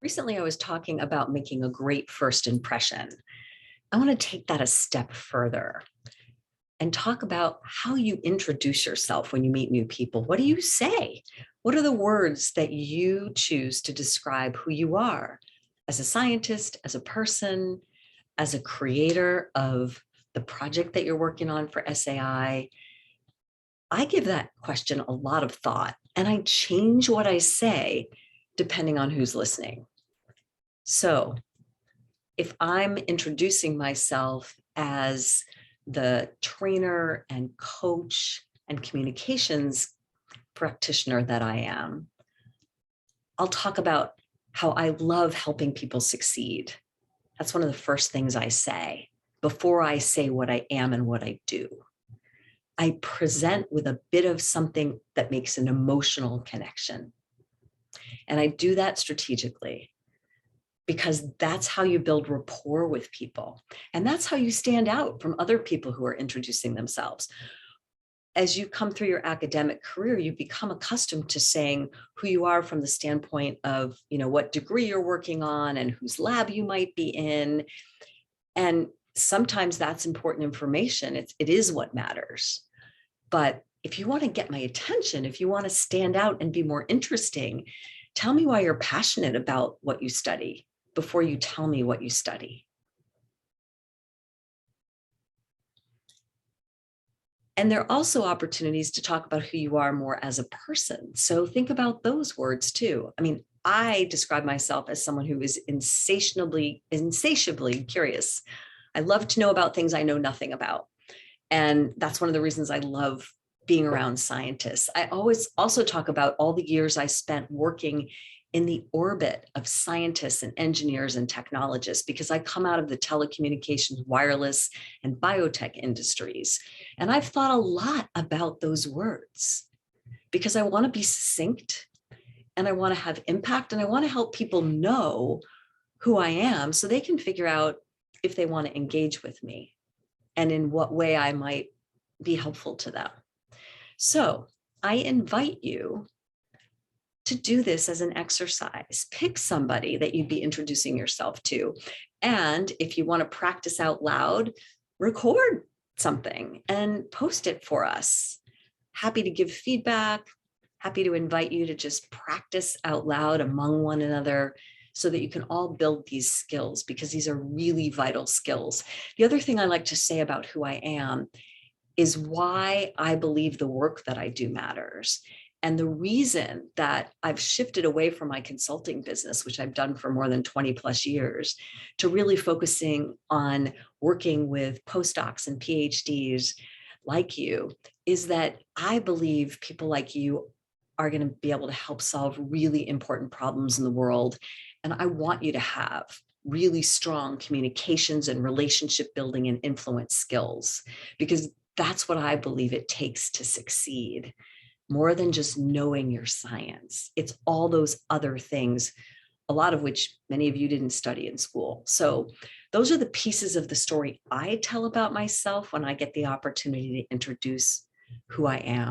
Recently, I was talking about making a great first impression. I want to take that a step further and talk about how you introduce yourself when you meet new people. What do you say? What are the words that you choose to describe who you are as a scientist, as a person, as a creator of the project that you're working on for SAI? I give that question a lot of thought and I change what I say depending on who's listening. So, if I'm introducing myself as the trainer and coach and communications practitioner that I am, I'll talk about how I love helping people succeed. That's one of the first things I say before I say what I am and what I do. I present with a bit of something that makes an emotional connection. And I do that strategically, because that's how you build rapport with people. And that's how you stand out from other people who are introducing themselves. As you come through your academic career, you become accustomed to saying who you are from the standpoint of, what degree you're working on and whose lab you might be in. And sometimes that's important information. It is what matters. But if you want to get my attention, if you want to stand out and be more interesting, tell me why you're passionate about what you study before you tell me what you study. And there are also opportunities to talk about who you are more as a person. So think about those words too. I mean, I describe myself as someone who is insatiably curious. I love to know about things I know nothing about. And that's one of the reasons I love being around scientists. I always also talk about all the years I spent working in the orbit of scientists and engineers and technologists, because I come out of the telecommunications, wireless, and biotech industries. And I've thought a lot about those words because I want to be succinct and I want to have impact and I want to help people know who I am so they can figure out if they want to engage with me and in what way I might be helpful to them. So I invite you to do this as an exercise. Pick somebody that you'd be introducing yourself to. And if you want to practice out loud, record something and post it for us. Happy to give feedback, happy to invite you to just practice out loud among one another so that you can all build these skills, because these are really vital skills. The other thing I like to say about who I am is why I believe the work that I do matters. And the reason that I've shifted away from my consulting business, which I've done for more than 20 plus years, to really focusing on working with postdocs and PhDs like you, is that I believe people like you are going to be able to help solve really important problems in the world. And I want you to have really strong communications and relationship building and influence skills, because that's what I believe it takes to succeed. More than just knowing your science. It's all those other things, a lot of which many of you didn't study in school. So those are the pieces of the story I tell about myself when I get the opportunity to introduce who I am.